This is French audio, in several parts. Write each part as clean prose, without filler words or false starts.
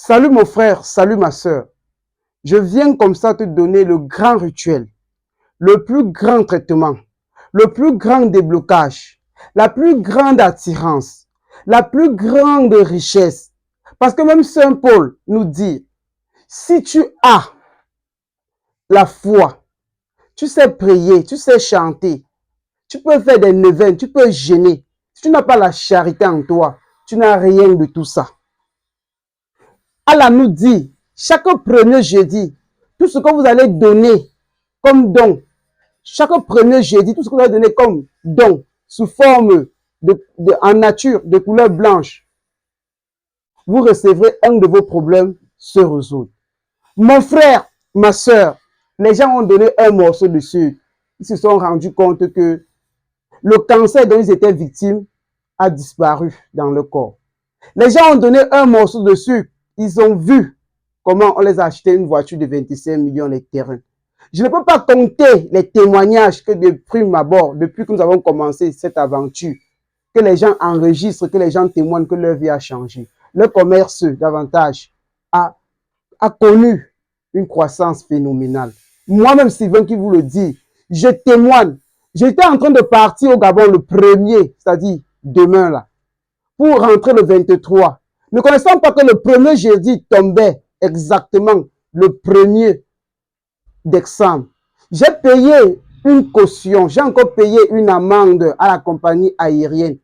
Salut mon frère, salut ma sœur. Je viens comme ça te donner le grand rituel, le plus grand traitement, le plus grand déblocage, la plus grande attirance, la plus grande richesse. Parce que même Saint Paul nous dit, si tu as la foi, tu sais prier, tu sais chanter, tu peux faire des neuvaines, tu peux gêner. Si tu n'as pas la charité en toi, tu n'as rien de tout ça. Allah nous dit, chaque premier jeudi, tout ce que vous allez donner comme don, chaque premier jeudi, tout ce que vous allez donner comme don, sous forme en nature, de couleur blanche, vous recevrez un de vos problèmes se résoudre. Mon frère, ma soeur, les gens ont donné un morceau de sucre. Ils se sont rendus compte que le cancer dont ils étaient victimes a disparu dans le corps. Les gens ont donné un morceau de sucre. Ils ont vu comment on les a acheté une voiture de 25 millions les terrains. Je ne peux pas compter les témoignages que de prime abord, depuis que nous avons commencé cette aventure, que les gens enregistrent, que les gens témoignent que leur vie a changé. Le commerce, davantage, a connu une croissance phénoménale. Moi-même, Sylvain qui vous le dit, je témoigne. J'étais en train de partir au Gabon le 1er, c'est-à-dire demain là, pour rentrer le 23. Ne connaissant pas que le 1er jeudi tombait exactement le 1er décembre. J'ai payé une caution, j'ai encore payé une amende à la compagnie aérienne,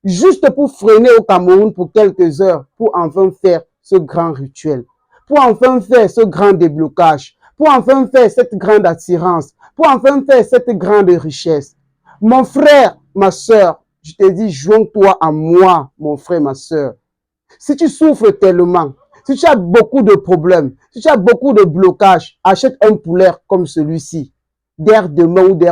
juste pour freiner au Cameroun pour quelques heures, pour enfin faire ce grand rituel, pour enfin faire ce grand déblocage, pour enfin faire cette grande attirance, pour enfin faire cette grande richesse. Mon frère, ma soeur, je te dis, joins-toi à moi, mon frère, ma soeur. Si tu souffres tellement, si tu as beaucoup de problèmes, si tu as beaucoup de blocages, achète un poulet comme celui-ci, dès demain ou dès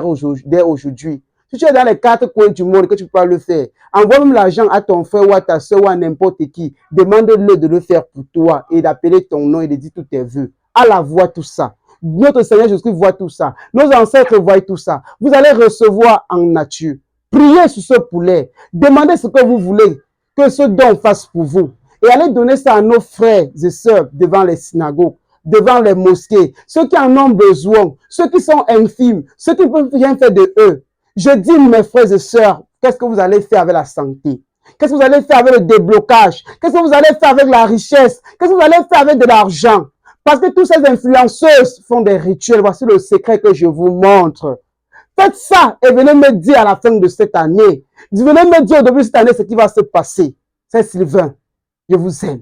aujourd'hui. Si tu es dans les 4 coins du monde que tu peux pas le faire, envoie même l'argent à ton frère ou à ta soeur ou à n'importe qui. Demande-le de le faire pour toi et d'appeler ton nom et de dire tous tes vœux. Allah voit tout ça. Notre Seigneur Jésus-Christ voit tout ça. Nos ancêtres voient tout ça. Vous allez recevoir en nature. Priez sur ce poulet. Demandez ce que vous voulez que ce don fasse pour vous. Et allez donner ça à nos frères et sœurs devant les synagogues, devant les mosquées, ceux qui en ont besoin, ceux qui sont infimes, ceux qui ne peuvent rien faire de eux. Je dis, mes frères et sœurs, qu'est-ce que vous allez faire avec la santé? Qu'est-ce que vous allez faire avec le déblocage? Qu'est-ce que vous allez faire avec la richesse? Qu'est-ce que vous allez faire avec de l'argent? Parce que toutes ces influenceuses font des rituels. Voici le secret que je vous montre. Faites ça et venez me dire à la fin de cette année. Venez me dire au début de cette année ce qui va se passer. C'est Sylvain. Je vous aime.